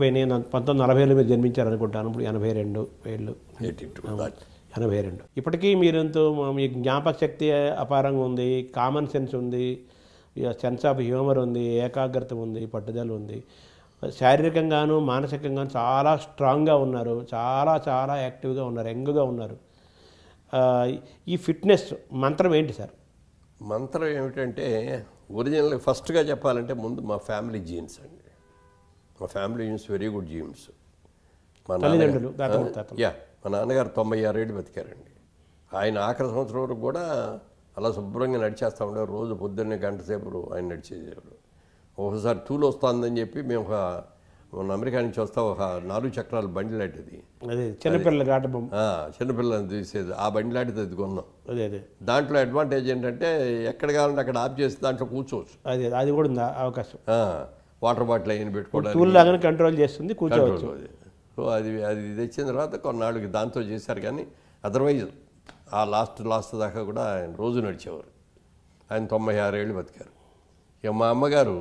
నేను 1940లో మీరు జన్మించారు అనుకుంటాను. ఇప్పుడు 82 ఏళ్ళు. 82. ఇప్పటికీ మీరెంతో మీ జ్ఞాపక శక్తి అపారంగా ఉంది, కామన్ సెన్స్ ఉంది, సెన్స్ ఆఫ్ హ్యూమర్ ఉంది, ఏకాగ్రత ఉంది, పట్టుదల ఉంది. శారీరకంగాను మానసికంగాను చాలా స్ట్రాంగ్గా ఉన్నారు, చాలా చాలా యాక్టివ్గా ఉన్నారు, యంగ్గా ఉన్నారు. ఈ ఫిట్నెస్ మంత్రం ఏంటి సార్? మంత్రం ఏమిటంటే ఒరిజినల్ ఫస్ట్గా చెప్పాలంటే ముందు మా ఫ్యామిలీ జీన్స్ అండి. మా family genes very good jeans. మా తల్లిదండ్రులు మా నాన్నగారు 96 ఏళ్ళు బతికారండి. ఆయన ఆఖరి సంవత్సరం వరకు కూడా అలా శుభ్రంగా నడిచేస్తూ ఉండేవారు. రోజు పొద్దున్నే గంట సేపు ఆయన నడిచేసేవారు. ఒకసారి తూలు వస్తుందని చెప్పి మేము మన అమెరికా నుంచి వస్తా ఒక 4 చక్రాల బండి లాంటిది, అదే చిన్నపిల్లల చిన్నపిల్లలని తీసేది, ఆ బండి లాంటిది అది కొన్నాం. అదే దాంట్లో అడ్వాంటేజ్ ఏంటంటే ఎక్కడ కావాలంటే అక్కడ ఆఫ్ చేసి దాంట్లో కూర్చోవచ్చు. అది కూడా ఉందా అవకాశం? వాటర్ బాటిల్ అయిన పెట్టుకోవడానికి లాగానే కంట్రోల్ చేస్తుంది, కూర్చోవచ్చు. సో అది తెచ్చిన తర్వాత కొన్నాళ్ళకి దాంతో చేశారు. కానీ అదర్వైజ్ ఆ లాస్ట్ దాకా కూడా ఆయన రోజు నడిచేవారు. ఆయన 96 ఏళ్ళు బతికారు. ఇక మా అమ్మగారు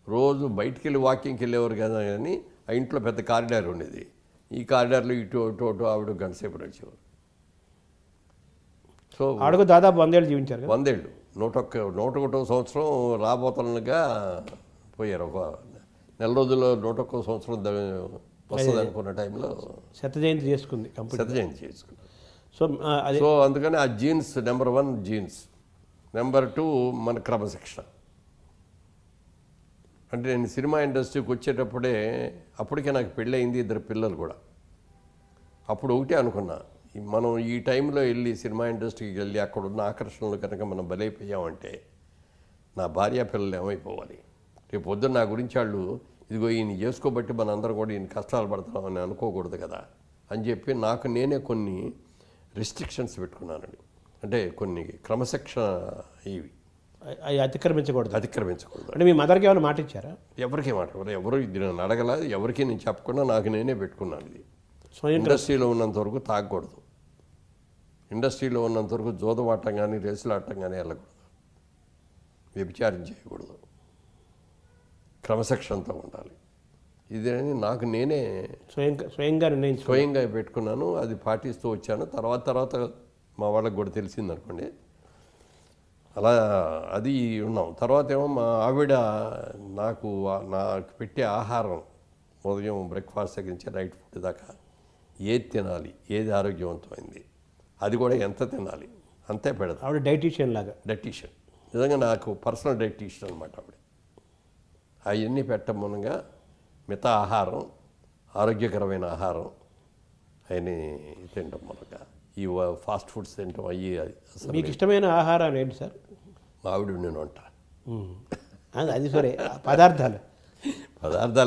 రోజు బయటికి వెళ్ళి వాకింగ్కి వెళ్ళేవారు కదా, కానీ ఆ ఇంట్లో పెద్ద కారిడార్ ఉండేది. ఈ కారిడార్లో ఇటు ఆవిడ గంట సేపు నడిచేవారు. సో ఆవిడకు దాదాపు 100 ఏళ్ళు జీవించారు. 100 ఏళ్ళు 101వ సంవత్సరం రాబోతున్నగా పోయారు. ఒక నెల రోజుల్లో 101వ సంవత్సరం వస్తుంది అనుకున్న టైంలో శత జయంతి చేసుకుంది. సో అందుకని ఆ జీన్స్ నెంబర్ 1 జీన్స్. నెంబర్ 2 మన క్రమశిక్షణ. అంటే నేను సినిమా ఇండస్ట్రీకి వచ్చేటప్పుడే అప్పటికే నాకు పెళ్ళయింది, 2 పిల్లలు కూడా. అప్పుడు ఒకటే అనుకున్నా, మనం ఈ టైంలో వెళ్ళి సినిమా ఇండస్ట్రీకి వెళ్ళి అక్కడ ఉన్న ఆకర్షణలు కనుక మనం బలైపోయామంటే నా భార్య పిల్లలు ఏమైపోవాలి? రేపు పొద్దున్న నా గురించి వాళ్ళు ఇదిగో ఈయన చేసుకోబట్టి మనందరం కూడా ఈయన కష్టాలు పడుతున్నామని అనుకోకూడదు కదా అని చెప్పి నాకు నేనే కొన్ని రిస్ట్రిక్షన్స్ పెట్టుకున్నానండి. అంటే కొన్ని క్రమశిక్షణ ఇవి అతిక్రమించకూడదు. అంటే మీ మదర్కి ఏమైనా మాట ఇచ్చారా? ఎవరికీ మాట ఎవరు ఇది నన్ను అడగలేదు, ఎవరికి నేను చెప్పకుండా నాకు నేనే పెట్టుకున్నాను. ఇది ఇండస్ట్రీలో ఉన్నంత వరకు తాగకూడదు, ఇండస్ట్రీలో ఉన్నంత వరకు జోదవాటం కానీ రేసులాటం కానీ వెళ్ళకూడదు, వ్యభిచారం చేయకూడదు, క్రమశిక్షణతో ఉండాలి. ఇదని నాకు నేనే స్వయంగా పెట్టుకున్నాను. అది పాటిస్తూ వచ్చాను. తర్వాత మా వాళ్ళకి కూడా తెలిసిందనుకోండి, అలా అది ఉన్నాం. తర్వాత ఏమో మా ఆవిడ నాకు పెట్టే ఆహారం ఉదయం బ్రేక్ఫాస్ట్ దగ్గర నుంచి నైట్ ఫుడ్ దాకా ఏది తినాలి, ఏది ఆరోగ్యవంతమైంది, అది కూడా ఎంత తినాలి అంతే పెడతాను. ఆవిడ డైటీషియన్ నిజంగా నాకు పర్సనల్ డైటీషియన్ అనమాట ఆవిడ. అవన్నీ పెట్టడం మూలంగా మిగతా ఆహారం, ఆరోగ్యకరమైన ఆహారం అవన్నీ తినడం మూలంగా ఈ ఫాస్ట్ ఫుడ్స్ తినడం అయ్యి. మీకు ఇష్టమైన ఆహారం ఏంటి సార్? మావిడి నేను వంట. అది సరే, పదార్థాలు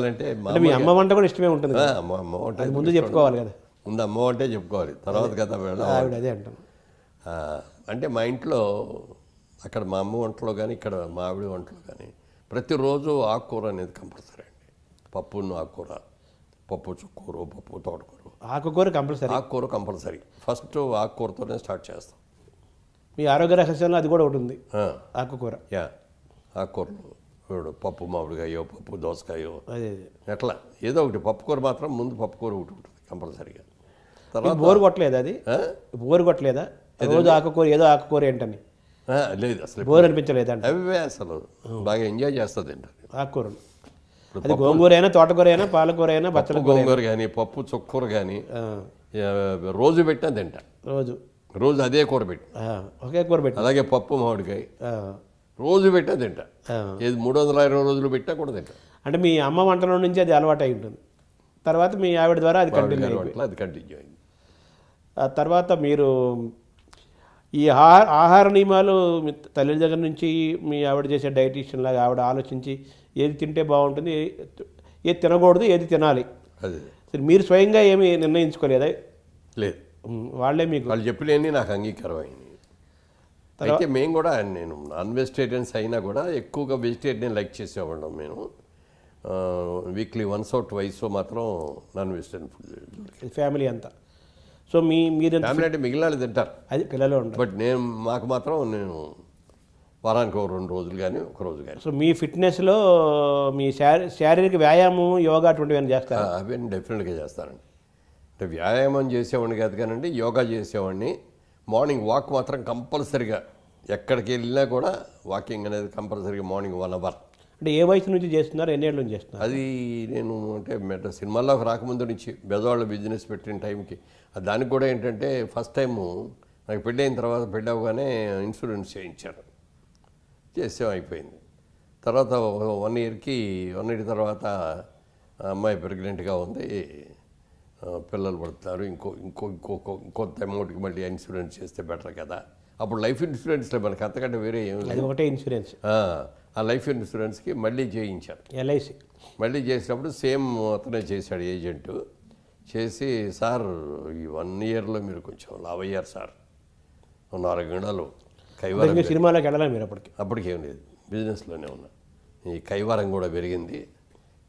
అంటే మీ అమ్మ వంట కూడా ఇష్టమే ఉంటుంది. అమ్మ వంట ముందు చెప్పుకోవాలి కదా, ముందు అమ్మ వంటే చెప్పుకోవాలి, తర్వాత కదా అదే అంటాను. అంటే మా ఇంట్లో అక్కడ మా అమ్మ వంటలో కానీ ఇక్కడ మా ఆవిడ వంటలో కానీ ప్రతిరోజు ఆకుకూర అనేది కంపల్సరీ అండి. ఆకుకూర, పప్పు చుక్కూర, పప్పు తోటకూర, ఆకుకూర కంపల్సరీ. ఫస్ట్ ఆకుకూరతోనే స్టార్ట్ చేస్తాం. మీ ఆరోగ్య రహస్యంలో అది కూడా ఒకటి ఉంది, ఆకుకూర. ఆకుకూరలు పప్పు మామిడికాయో, పప్పు దోసకాయో, ఎట్లా ఏదో ఒకటి. పప్పుకూర మాత్రం ముందు పప్పుకూర ఒకటి ఉంటుంది కంపల్సరీగా. తర్వాత బోరు కొట్టలేదా? అది బోరు కొట్టలేదా? రోజు ఆకుకూర ఏదో ఆకుకూర ఏంటని లేదు, అసలు బోర్ అనిపించలేదండి. అవే అసలు బాగా ఎంజాయ్ చేస్తుంది ఏంటని ఆకుకూరలు. అది గోంగూర అయినా, తోటకూర అయినా, పాలకూర అయినా, బచ్చల గోంగూర కానీ, పప్పు చుక్కూర కానీ రోజు పెట్టినా తింటా. రోజు అదే కూర పెట్టి, ఒకే కూర పెట్టి, అలాగే పప్పు మామిడికాయ రోజు పెట్టినా తింటా. ఏది 320 రోజులు పెట్టా కూడా తింటా. అంటే మీ అమ్మ వంటలో నుంచి అది అలవాటు అయి ఉంటుంది. తర్వాత మీ ఆవిడ ద్వారా అది కంటిన్యూ అయింది. తర్వాత మీరు ఈ ఆహార నియమాలు తల్లి దగ్గర నుంచి మీ ఆవిడ చేసే డైటీషియన్ లాగా ఆవిడ ఆలోచించి ఏది తింటే బాగుంటుంది, ఏది తినకూడదు, ఏది తినాలి, అదే మీరు స్వయంగా ఏమి నిర్ణయించుకోలేదా? లేదు, వాళ్ళే మీకు వాళ్ళు చెప్పినవి నాకు అంగీకారం అయింది. అయితే మేము కూడా, నేను నాన్ వెజిటేరియన్స్ అయినా కూడా ఎక్కువగా వెజిటేరియన్ లైక్ చేసేవాళ్ళం. మేము వీక్లీ వన్స్ ఆర్ ట్వైస్ మాత్రం నాన్ వెజిటేరియన్ ఫుడ్ ఫ్యామిలీ అంతా. సో మీరు ఫ్యామిలీ అంటే మిగిలిన తింటారు, అది పిల్లలు ఉంటారు. బట్ మాకు మాత్రం నేను వారానికి 2 రోజులు కానీ 1 రోజు కానీ. సో మీ ఫిట్నెస్లో మీ శారీరక వ్యాయామం యోగా అటువంటివి ఏమైనా చేస్తారా? అవన్నీ డెఫినెట్గా చేస్తానండి. అంటే వ్యాయామం చేసేవాడిని కాదు కానండి, యోగా చేసేవాడిని. మార్నింగ్ వాక్ మాత్రం కంపల్సరిగా ఎక్కడికి వెళ్ళినా కూడా వాకింగ్ అనేది కంపల్సరీగా మార్నింగ్ 1 అవర్. అంటే ఏ వయసు నుంచి చేస్తున్నారు, ఎన్ని ఏళ్ళ నుంచి చేస్తున్నారు? అది నేను అంటే సినిమాల్లోకి రాకముందు నుంచి బెజవాళ్ళ బిజినెస్ పెట్టిన టైంకి దానికి కూడా ఏంటంటే ఫస్ట్ టైము నాకు పెళ్ళి అయిన తర్వాత పెళ్ళి అవ్వగానే ఇన్సూరెన్స్ చేయించారు. చేసాం, అయిపోయింది. తర్వాత 1 ఇయర్ తర్వాత అమ్మాయి ప్రెగ్నెంట్గా ఉంది, పిల్లలు పడుతున్నారు, ఇంకొంత అమౌంట్కి మళ్ళీ ఇన్సూరెన్స్ చేస్తే బెటర్ కదా. అప్పుడు లైఫ్ ఇన్సూరెన్స్లో మనకి అంతకంటే వేరే ఏమి లేదు, ఒకటే ఇన్సూరెన్స్. ఆ లైఫ్ ఇన్సూరెన్స్కి మళ్ళీ చేయించారు. ఎల్ఐసి మళ్ళీ చేసినప్పుడు సేమ్ అతనే చేశాడు ఏజెంటు. చేసి సార్ ఈ 1 ఇయర్లో మీరు కొంచెం లావ్ అయ్యారు సార్, 4 గంటలు కైవారం. సినిమాలోకి వెళ్ళాలి మీరు అప్పటికేం లేదు, బిజినెస్లోనే ఉన్నా. ఈ కైవారం కూడా పెరిగింది.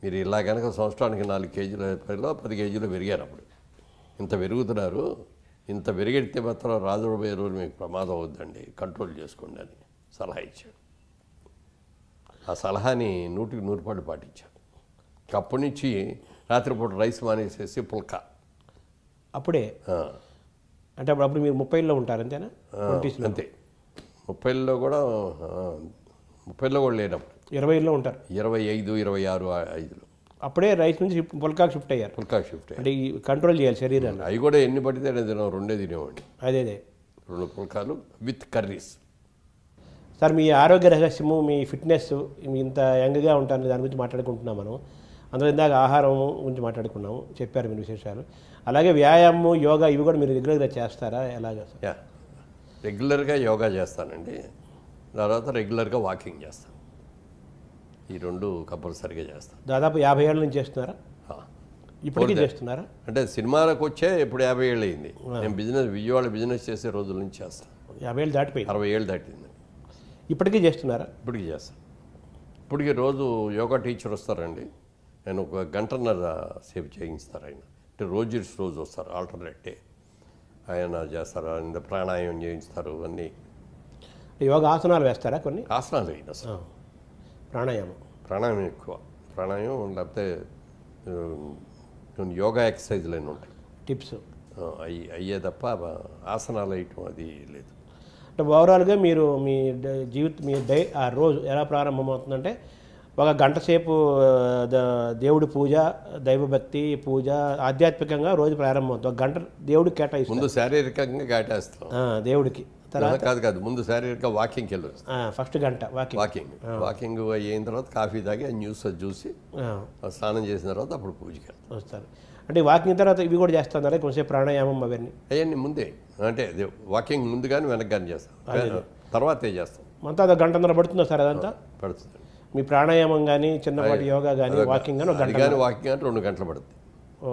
మీరు ఇలా కనుక సంవత్సరానికి 4 కేజీల 10 కేజీలు పెరిగారు. అప్పుడు ఇంత పెరుగుతున్నారు, ఇంత పెరిగెడితే మాత్రం రాజుపోయే రోజు మీకు ప్రమాదం అవుద్దండి, కంట్రోల్ చేసుకోండి అని సలహా ఇచ్చాడు. ఆ సలహాని 100కి 100 పాటించాడు. అప్పటి నుంచి రాత్రిపూట రైస్ మానేసేసి పుల్కా. అప్పుడే అంటే అప్పుడు మీరు 30లో ఉంటారు అంతేనా? అంతే, 30లో కూడా 30లో కూడా లేనప్పుడు 20లో ఉంటారు. 25, 26, 5లో అప్పుడే రైస్ నుంచి పుల్కాకి షిఫ్ట్ అయ్యారు. పుల్కాకి షిఫ్ట్ అయ్యారు. అంటే ఈ కంట్రోల్ చేయాలి శరీరాన్ని. అవి కూడా ఎన్ని పడితే నేను 2 తినేవాడిని. అదే 2 పుల్కాలు విత్ కర్రీస్. సార్ మీ ఆరోగ్య రహస్యము, మీ ఫిట్నెస్, మీ ఇంత యంగ్గా ఉంటారని దాని గురించి మాట్లాడుకుంటున్నాం మనం. అందులో ఇందాక ఆహారం గురించి మాట్లాడుకున్నాము, చెప్పారు మీరు విశేషాలు. అలాగే వ్యాయామం, యోగా ఇవి కూడా మీరు రెగ్యులర్గా చేస్తారా, ఎలాగా సార్? రెగ్యులర్గా యోగా చేస్తానండి, తర్వాత రెగ్యులర్గా వాకింగ్ చేస్తాను. ఈ 2 కంపల్సరీగా చేస్తాను. దాదాపు 50 ఏళ్ళ నుంచి చేస్తున్నారా? ఇప్పటికీ చేస్తున్నారా? అంటే సినిమాలకు వచ్చే ఇప్పుడు 50 ఏళ్ళు అయింది. నేను విజయవాడ బిజినెస్ చేసే రోజుల నుంచి చేస్తాను. 50 ఏళ్ళు దాటిపోయి 60 ఏళ్ళు దాటింది. ఇప్పటికీ చేస్తున్నారా? ఇప్పటికీ చేస్తాను. ఇప్పటికీ రోజు యోగా టీచర్ వస్తారండి, నేను 1 గంటన్నర సేపు చేయిస్తారు ఆయన. అంటే రోజు వస్తారు, ఆల్టర్నేట్ డే ఆయన చేస్తారు. ఆయన ప్రాణాయామం చేయిస్తారు. అన్నీ యోగా ఆసనాలు వేస్తారా? కొన్ని ఆసనాలు అయినా సార్, ప్రాణాయామం ఎక్కువ. ప్రాణాయామం లేకపోతే కొన్ని యోగా ఎక్సర్సైజ్లు అయినా ఉంటాయి, టిప్స్ అయ్యే తప్ప ఆసనాలు వేయటం అది లేదు. అంటే ఓవరాల్గా మీరు మీ మీ ఆ రోజు ఎలా ప్రారంభమవుతుందంటే, 1 గంట సేపు దేవుడి పూజ, దైవభక్తి పూజ, ఆధ్యాత్మికంగా రోజు ప్రారంభమవుతుంది. 1 గంట దేవుడికి కేటాయిస్తాం. ముందు శారీరకంగా కేటాయిస్తాం దేవుడికి. తర్వాత కాదు, ముందు శారీరక వాకింగ్కి వెళ్ళి ఫస్ట్ గంట వాకింగ్ అయిన తర్వాత కాఫీ తాగి ఆ న్యూస్ చూసి స్నానం చేసిన తర్వాత అప్పుడు పూజకి వస్తారు. అంటే వాకింగ్ తర్వాత ఇవి కూడా చేస్తున్నారా, కొంచెం ప్రాణాయామం అవన్నీ ముందే? అంటే వాకింగ్ ముందు కానీ వెనక్కి కానీ చేస్తాం, తర్వాతే చేస్తాం. మొత్తం 1 గంటన్నర పడుతుందా సార్? అదంతా పడుతుంది. మీ ప్రాణాయామం కానీ, చిన్నపాటి యోగా కానీ, వాకింగ్ కానీ 1 గంట కానీ వాకింగ్ అంటే 2 గంటలు పడుతుంది.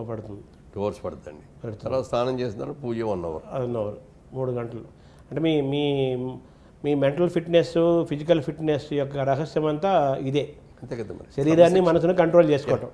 పడుతుంది, 2 hours పడుతుందండి. తర్వాత స్నానం చేసిన తర్వాత పూజ 1 hour. 1 hour, 3 గంటలు. అంటే మీ మీ మీ మెంటల్ ఫిట్నెస్, ఫిజికల్ ఫిట్నెస్ యొక్క రహస్యం అంతా ఇదే, అంతే కదా మరి. శరీరాన్ని మనసును కంట్రోల్ చేసుకోవటం.